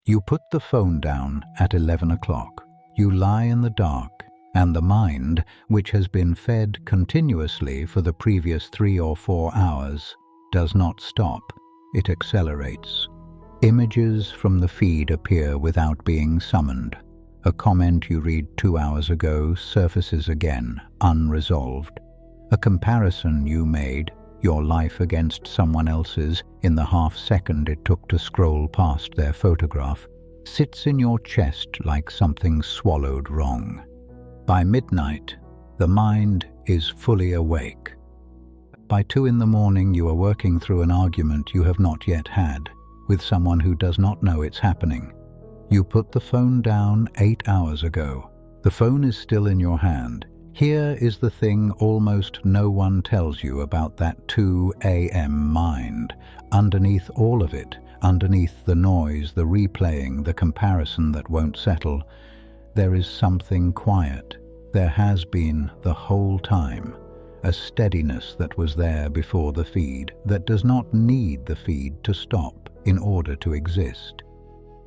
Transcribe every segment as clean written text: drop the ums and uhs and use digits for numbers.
You put the phone down at 11 o'clock. You lie in the dark, and the mind, which has been fed continuously for the previous 3 or 4 hours, does not stop. It accelerates. Images from the feed appear without being summoned. A comment you read 2 hours ago surfaces again, unresolved. A comparison you made, your life against someone else's, in the half-second it took to scroll past their photograph, sits in your chest like something swallowed wrong. By midnight, the mind is fully awake. By 2 in the morning, you are working through an argument you have not yet had, with someone who does not know it's happening. You put the phone down 8 hours ago. The phone is still in your hand. Here is the thing almost no one tells you about that 2 a.m. mind. Underneath all of it, underneath the noise, the replaying, the comparison that won't settle, there is something quiet. There has been the whole time. A steadiness that was there before the feed, that does not need the feed to stop in order to exist.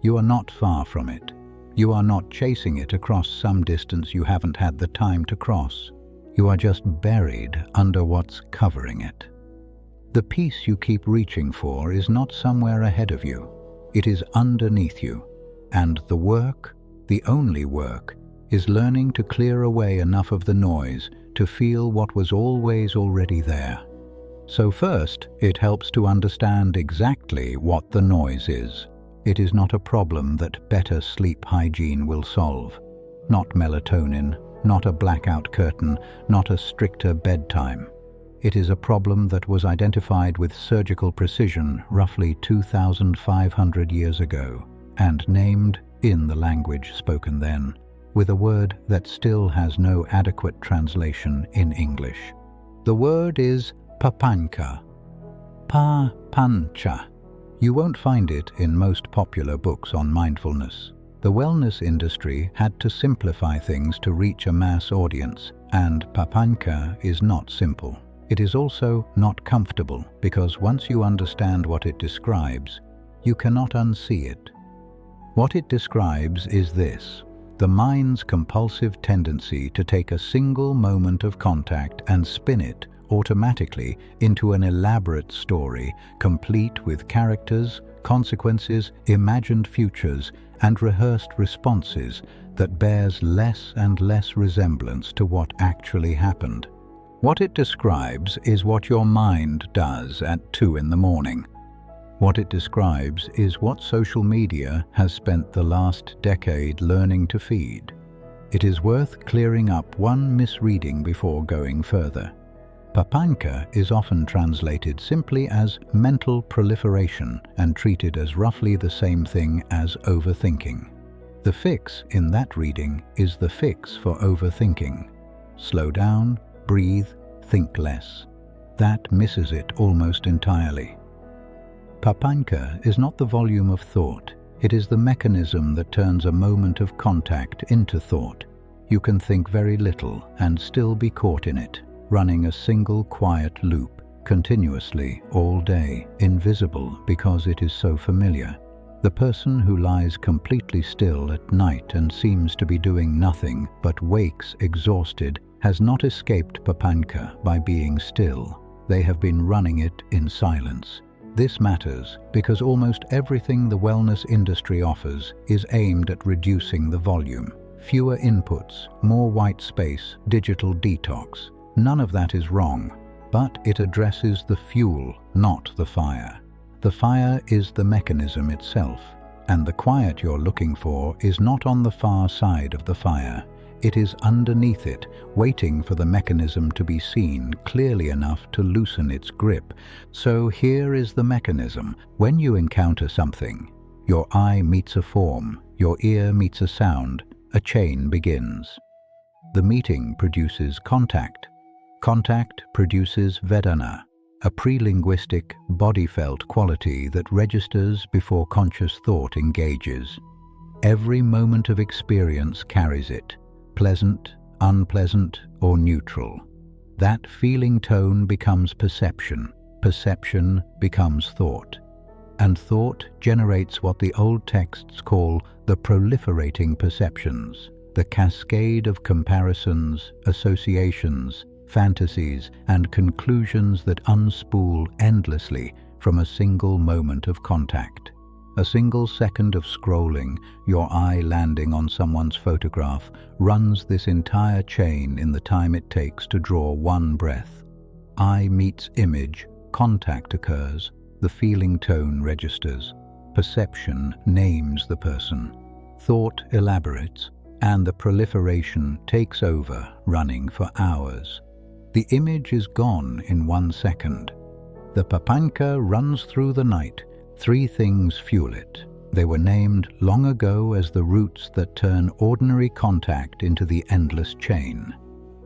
You are not far from it. You are not chasing it across some distance you haven't had the time to cross. You are just buried under what's covering it. The peace you keep reaching for is not somewhere ahead of you. It is underneath you. And the work, the only work, is learning to clear away enough of the noise to feel what was always already there. So first, it helps to understand exactly what the noise is. It is not a problem that better sleep hygiene will solve. Not melatonin, not a blackout curtain, not a stricter bedtime. It is a problem that was identified with surgical precision roughly 2,500 years ago, and named, in the language spoken then, with a word that still has no adequate translation in English. The word is papañca. Papañca. You won't find it in most popular books on mindfulness. The wellness industry had to simplify things to reach a mass audience, and papañca is not simple. It is also not comfortable, because once you understand what it describes, you cannot unsee it. What it describes is this: the mind's compulsive tendency to take a single moment of contact and spin it automatically into an elaborate story, complete with characters, consequences, imagined futures, and rehearsed responses that bears less and less resemblance to what actually happened. What it describes is what your mind does at 2 in the morning. What it describes is what social media has spent the last decade learning to feed. It is worth clearing up one misreading before going further. Papañca is often translated simply as mental proliferation and treated as roughly the same thing as overthinking. The fix in that reading is the fix for overthinking. Slow down, breathe, think less. That misses it almost entirely. Papañca is not the volume of thought. It is the mechanism that turns a moment of contact into thought. You can think very little and still be caught in it, running a single quiet loop, continuously, all day, invisible because it is so familiar. The person who lies completely still at night and seems to be doing nothing but wakes exhausted has not escaped papañca by being still. They have been running it in silence. This matters because almost everything the wellness industry offers is aimed at reducing the volume. Fewer inputs, more white space, digital detox. None of that is wrong, but it addresses the fuel, not the fire. The fire is the mechanism itself, and the quiet you're looking for is not on the far side of the fire. It is underneath it, waiting for the mechanism to be seen clearly enough to loosen its grip. So here is the mechanism. When you encounter something, your eye meets a form, your ear meets a sound, a chain begins. The meeting produces contact. Contact produces vedana, a pre-linguistic, body-felt quality that registers before conscious thought engages. Every moment of experience carries it, pleasant, unpleasant, or neutral. That feeling tone becomes perception. Perception becomes thought. And thought generates what the old texts call the proliferating perceptions, the cascade of comparisons, associations, fantasies, and conclusions that unspool endlessly from a single moment of contact. A single second of scrolling, your eye landing on someone's photograph, runs this entire chain in the time it takes to draw one breath. Eye meets image, contact occurs, the feeling tone registers, perception names the person, thought elaborates, and the proliferation takes over, running for hours. The image is gone in 1 second. The papañca runs through the night. 3 things fuel it. They were named long ago as the roots that turn ordinary contact into the endless chain.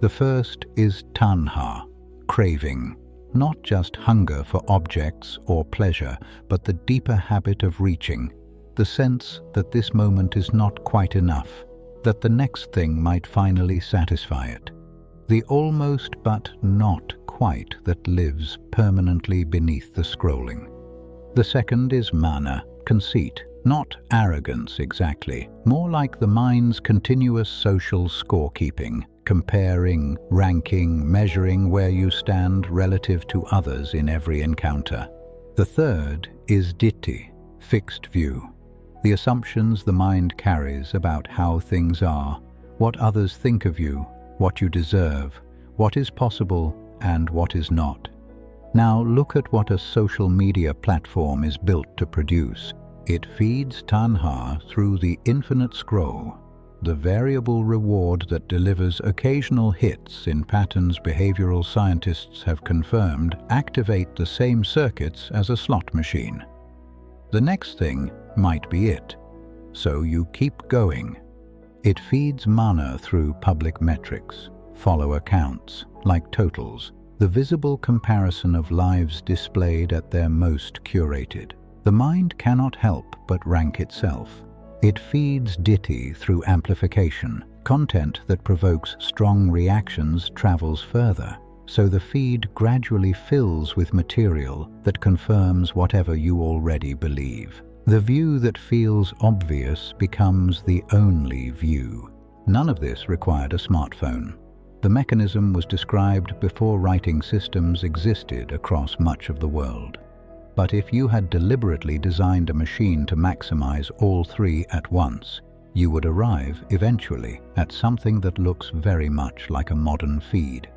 The first is tanha, craving. Not just hunger for objects or pleasure, but the deeper habit of reaching, the sense that this moment is not quite enough, that the next thing might finally satisfy it. The almost but not quite that lives permanently beneath the scrolling. The second is mana, conceit, not arrogance exactly, more like the mind's continuous social scorekeeping, comparing, ranking, measuring where you stand relative to others in every encounter. The third is ditthi, fixed view, the assumptions the mind carries about how things are, what others think of you, what you deserve, what is possible and what is not. Now look at what a social media platform is built to produce. It feeds tanha through the infinite scroll, the variable reward that delivers occasional hits in patterns behavioral scientists have confirmed activate the same circuits as a slot machine. The next thing might be it, so you keep going. It feeds mana through public metrics, follower counts, like totals, the visible comparison of lives displayed at their most curated. The mind cannot help but rank itself. It feeds ditthi through amplification. Content that provokes strong reactions travels further, so the feed gradually fills with material that confirms whatever you already believe. The view that feels obvious becomes the only view. None of this required a smartphone. The mechanism was described before writing systems existed across much of the world. But if you had deliberately designed a machine to maximize all 3 at once, you would arrive eventually at something that looks very much like a modern feed.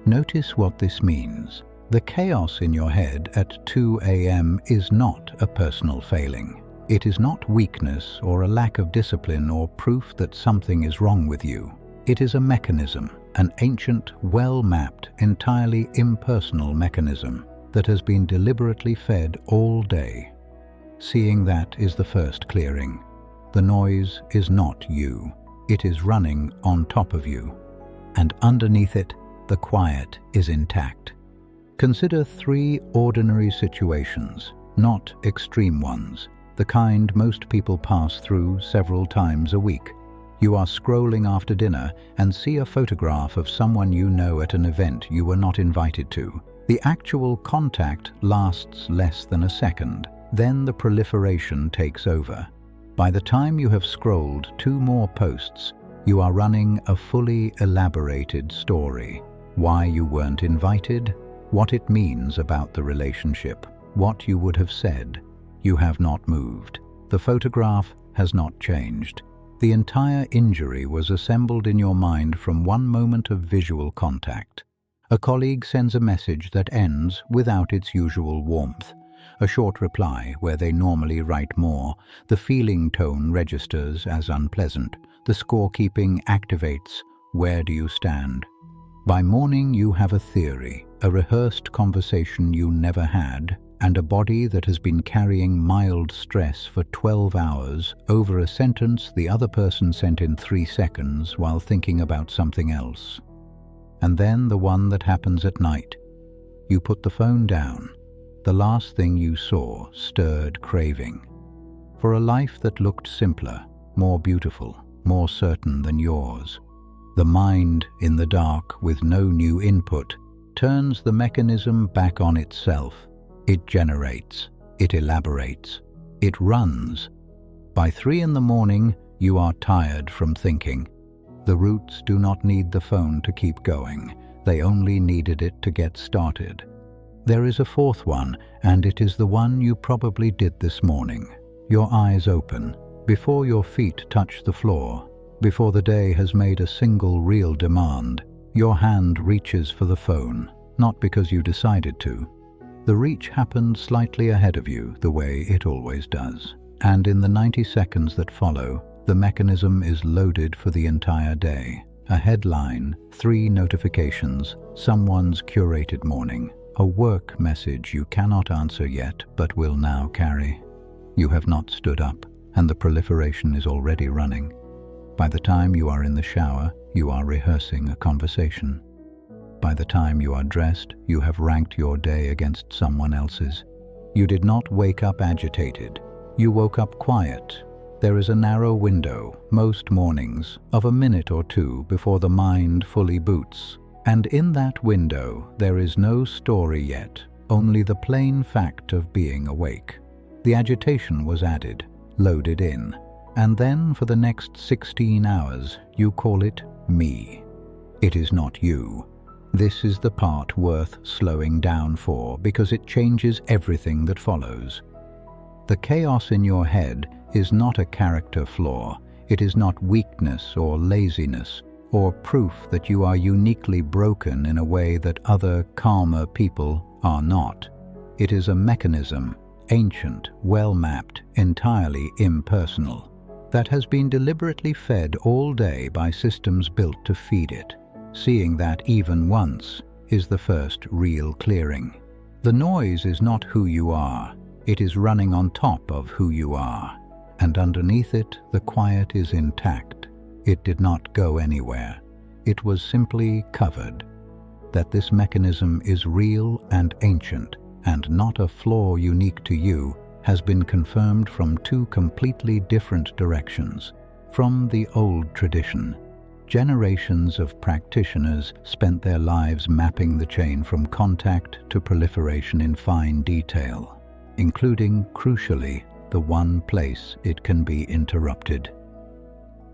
Notice what this means. The chaos in your head at 2 a.m. is not a personal failing. It is not weakness or a lack of discipline or proof that something is wrong with you. It is a mechanism, an ancient, well-mapped, entirely impersonal mechanism that has been deliberately fed all day. Seeing that is the first clearing. The noise is not you. It is running on top of you. And underneath it, the quiet is intact. Consider 3 ordinary situations, not extreme ones, the kind most people pass through several times a week. You are scrolling after dinner and see a photograph of someone you know at an event you were not invited to. The actual contact lasts less than a second. Then the proliferation takes over. By the time you have scrolled 2 more posts, you are running a fully elaborated story. Why you weren't invited, what it means about the relationship, what you would have said. You have not moved. The photograph has not changed. The entire injury was assembled in your mind from one moment of visual contact. A colleague sends a message that ends without its usual warmth. A short reply where they normally write more. The feeling tone registers as unpleasant. The scorekeeping activates. Where do you stand? By morning you have a theory, a rehearsed conversation you never had, and a body that has been carrying mild stress for 12 hours over a sentence the other person sent in 3 seconds while thinking about something else. And then the one that happens at night. You put the phone down. The last thing you saw stirred craving. For a life that looked simpler, more beautiful, more certain than yours. The mind, in the dark with no new input, turns the mechanism back on itself. It generates. It elaborates. It runs. By 3 in the morning, you are tired from thinking. The roots do not need the phone to keep going. They only needed it to get started. There is a fourth one, and it is the one you probably did this morning. Your eyes open, before your feet touch the floor, before the day has made a single real demand. Your hand reaches for the phone, not because you decided to. The reach happened slightly ahead of you, the way it always does. And in the 90 seconds that follow, the mechanism is loaded for the entire day. A headline, 3 notifications, someone's curated morning, a work message you cannot answer yet but will now carry. You have not stood up, and the proliferation is already running. By the time you are in the shower, you are rehearsing a conversation. By the time you are dressed, you have ranked your day against someone else's. You did not wake up agitated. You woke up quiet. There is a narrow window, most mornings, of a minute or two before the mind fully boots. And in that window, there is no story yet, only the plain fact of being awake. The agitation was added, loaded in, and then for the next 16 hours, you call it me. It is not you. This is the part worth slowing down for because it changes everything that follows. The chaos in your head is not a character flaw. It is not weakness or laziness or proof that you are uniquely broken in a way that other, calmer people are not. It is a mechanism, ancient, well-mapped, entirely impersonal, that has been deliberately fed all day by systems built to feed it. Seeing that even once is the first real clearing. The noise is not who you are. It is running on top of who you are. And underneath it, the quiet is intact. It did not go anywhere. It was simply covered. That this mechanism is real and ancient, and not a flaw unique to you, has been confirmed from 2 completely different directions. From the old tradition, generations of practitioners spent their lives mapping the chain from contact to proliferation in fine detail, including, crucially, the one place it can be interrupted.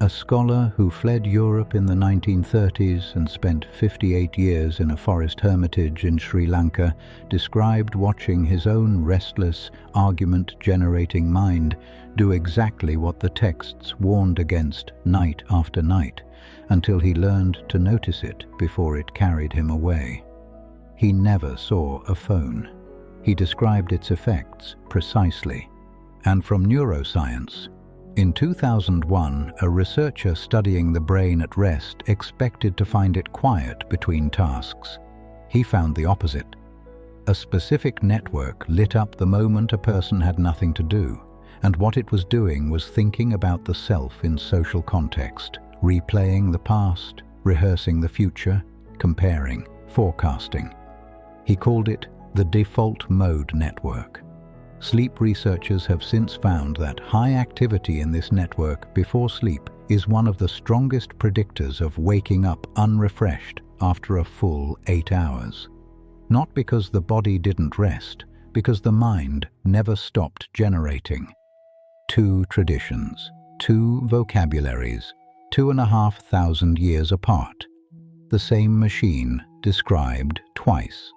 A scholar who fled Europe in the 1930s and spent 58 years in a forest hermitage in Sri Lanka described watching his own restless, argument-generating mind do exactly what the texts warned against night after night, until he learned to notice it before it carried him away. He never saw a phone. He described its effects precisely. And from neuroscience, in 2001, a researcher studying the brain at rest expected to find it quiet between tasks. He found the opposite. A specific network lit up the moment a person had nothing to do, and what it was doing was thinking about the self in social context, replaying the past, rehearsing the future, comparing, forecasting. He called it the default mode network. Sleep researchers have since found that high activity in this network before sleep is one of the strongest predictors of waking up unrefreshed after a full 8 hours. Not because the body didn't rest, because the mind never stopped generating. 2 traditions, 2 vocabularies, 2,500 years apart. The same machine described twice.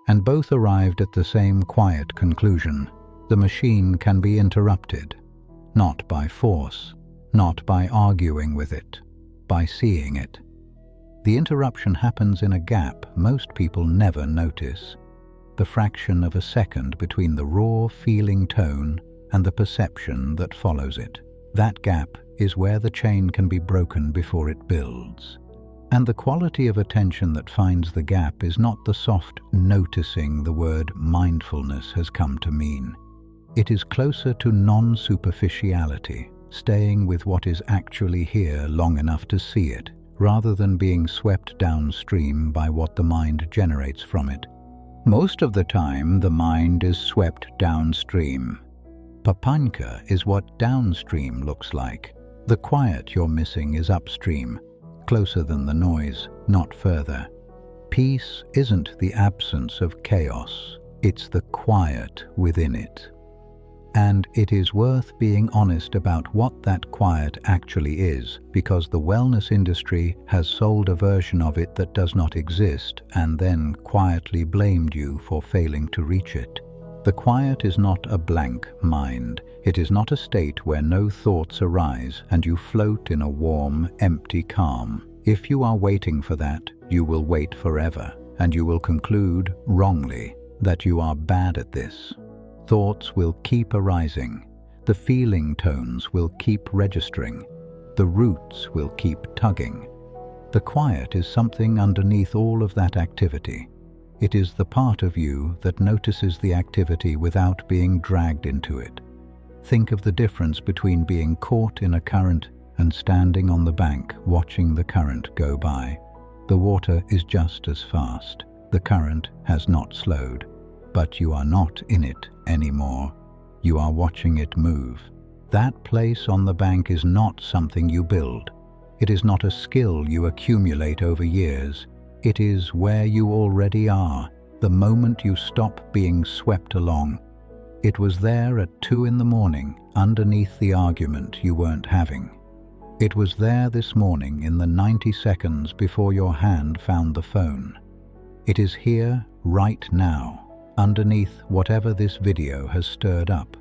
And both arrived at the same quiet conclusion. The machine can be interrupted, not by force, not by arguing with it, by seeing it. The interruption happens in a gap most people never notice, the fraction of a second between the raw feeling tone and the perception that follows it. That gap is where the chain can be broken before it builds. And the quality of attention that finds the gap is not the soft noticing the word mindfulness has come to mean. It is closer to non-superficiality, staying with what is actually here long enough to see it, rather than being swept downstream by what the mind generates from it. Most of the time, the mind is swept downstream. Papañca is what downstream looks like. The quiet you're missing is upstream, closer than the noise, not further. Peace isn't the absence of chaos, it's the quiet within it. And it is worth being honest about what that quiet actually is, because the wellness industry has sold a version of it that does not exist and then quietly blamed you for failing to reach it. The quiet is not a blank mind. It is not a state where no thoughts arise and you float in a warm, empty calm. If you are waiting for that, you will wait forever, and you will conclude, wrongly, that you are bad at this. Thoughts will keep arising. The feeling tones will keep registering. The roots will keep tugging. The quiet is something underneath all of that activity. It is the part of you that notices the activity without being dragged into it. Think of the difference between being caught in a current and standing on the bank watching the current go by. The water is just as fast. The current has not slowed, but you are not in it anymore. You are watching it move. That place on the bank is not something you build. It is not a skill you accumulate over years. It is where you already are, the moment you stop being swept along. It was there at 2 a.m, underneath the argument you weren't having. It was there this morning in the 90 seconds before your hand found the phone. It is here, right now, underneath whatever this video has stirred up.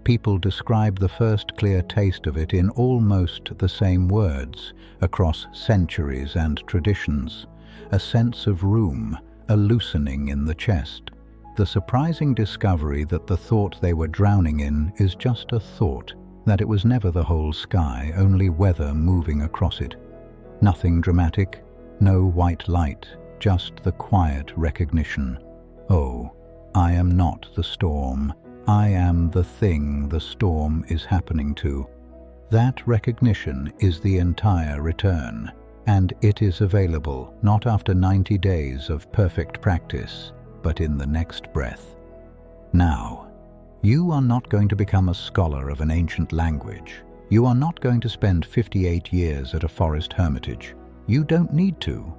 People describe the first clear taste of it in almost the same words, across centuries and traditions. A sense of room, a loosening in the chest. The surprising discovery that the thought they were drowning in is just a thought, that it was never the whole sky, only weather moving across it. Nothing dramatic, no white light, just the quiet recognition. Oh, I am not the storm. I am the thing the storm is happening to. That recognition is the entire return, and it is available not after 90 days of perfect practice, but in the next breath. Now, you are not going to become a scholar of an ancient language. You are not going to spend 58 years at a forest hermitage. You don't need to.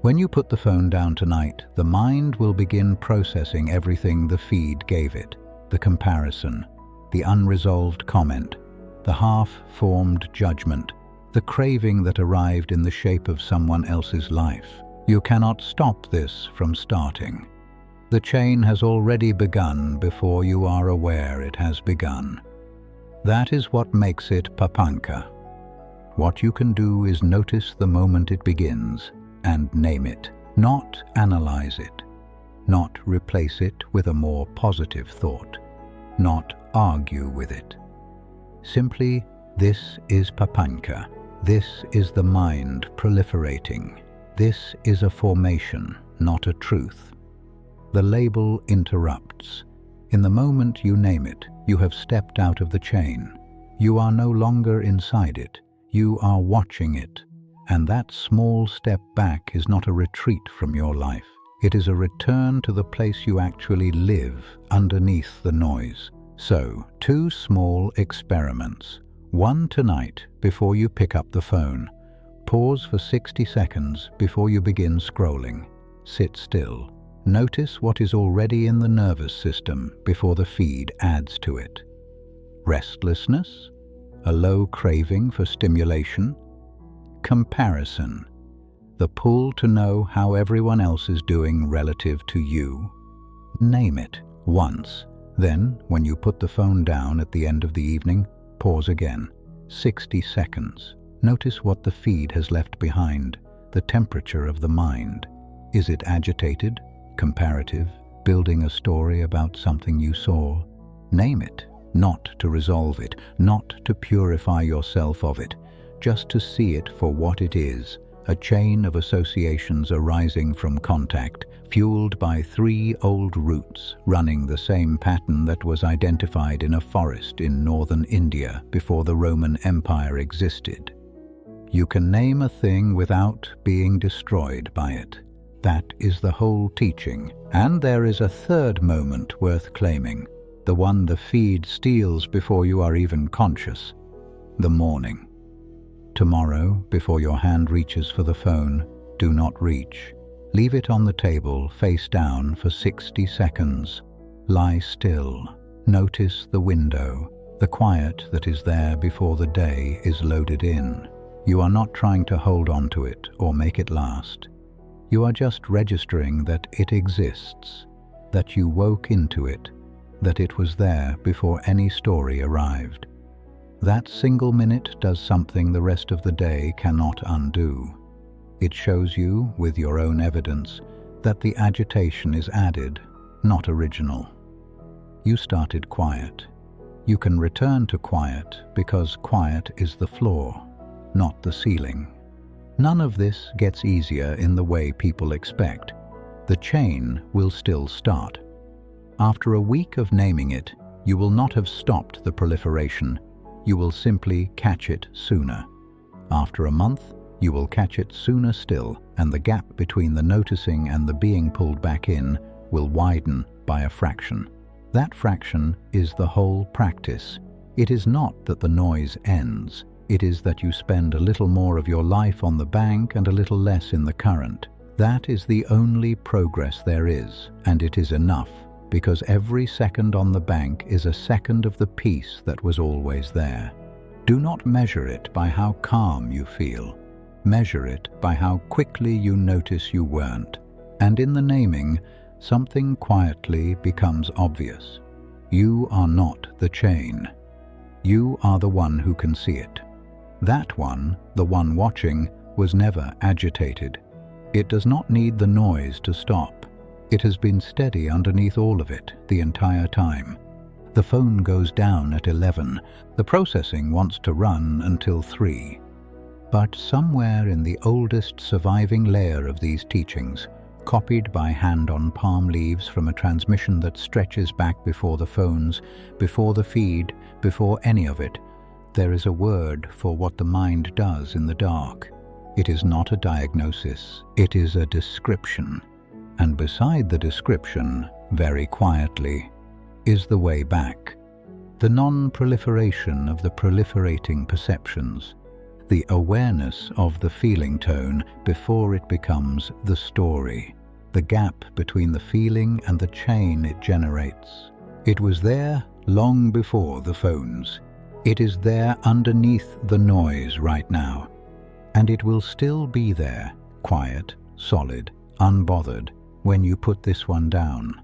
When you put the phone down tonight, the mind will begin processing everything the feed gave it. The comparison, the unresolved comment, the half-formed judgment, the craving that arrived in the shape of someone else's life. You cannot stop this from starting. The chain has already begun before you are aware it has begun. That is what makes it papañca. What you can do is notice the moment it begins and name it, not analyze it, not replace it with a more positive thought, not argue with it. Simply, this is papañca. This is the mind proliferating. This is a formation, not a truth. The label interrupts. In the moment you name it, you have stepped out of the chain. You are no longer inside it. You are watching it. And that small step back is not a retreat from your life. It is a return to the place you actually live, underneath the noise. So, 2 small experiments. One tonight before you pick up the phone. Pause for 60 seconds before you begin scrolling. Sit still. Notice what is already in the nervous system before the feed adds to it. Restlessness? A low craving for stimulation? Comparison? The pull to know how everyone else is doing relative to you? Name it once. Then, when you put the phone down at the end of the evening, pause again. 60 seconds. Notice what the feed has left behind, the temperature of the mind. Is it agitated? Comparative, building a story about something you saw? Name it, not to resolve it, not to purify yourself of it, just to see it for what it is, a chain of associations arising from contact, fueled by 3 old roots running the same pattern that was identified in a forest in northern India before the Roman Empire existed. You can name a thing without being destroyed by it. That is the whole teaching. And there is a third moment worth claiming, the one the feed steals before you are even conscious. The morning. Tomorrow, before your hand reaches for the phone, do not reach. Leave it on the table, face down, for 60 seconds. Lie still. Notice the window, the quiet that is there before the day is loaded in. You are not trying to hold on to it or make it last. You are just registering that it exists, that you woke into it, that it was there before any story arrived. That single minute does something the rest of the day cannot undo. It shows you, with your own evidence, that the agitation is added, not original. You started quiet. You can return to quiet because quiet is the floor, not the ceiling. None of this gets easier in the way people expect. The chain will still start. After a week of naming it, you will not have stopped the proliferation. You will simply catch it sooner. After a month, you will catch it sooner still, and the gap between the noticing and the being pulled back in will widen by a fraction. That fraction is the whole practice. It is not that the noise ends. It is that you spend a little more of your life on the bank and a little less in the current. That is the only progress there is, and it is enough, because every second on the bank is a second of the peace that was always there. Do not measure it by how calm you feel. Measure it by how quickly you notice you weren't. And in the naming, something quietly becomes obvious. You are not the chain. You are the one who can see it. That one, the one watching, was never agitated. It does not need the noise to stop. It has been steady underneath all of it the entire time. The phone goes down at 11. The processing wants to run until 3. But somewhere in the oldest surviving layer of these teachings, copied by hand on palm leaves from a transmission that stretches back before the phones, before the feed, before any of it, there is a word for what the mind does in the dark. It is not a diagnosis, it is a description. And beside the description, very quietly, is the way back. The non-proliferation of the proliferating perceptions. The awareness of the feeling tone before it becomes the story. The gap between the feeling and the chain it generates. It was there long before the phones. It is there underneath the noise right now. And it will still be there, quiet, solid, unbothered, when you put this one down.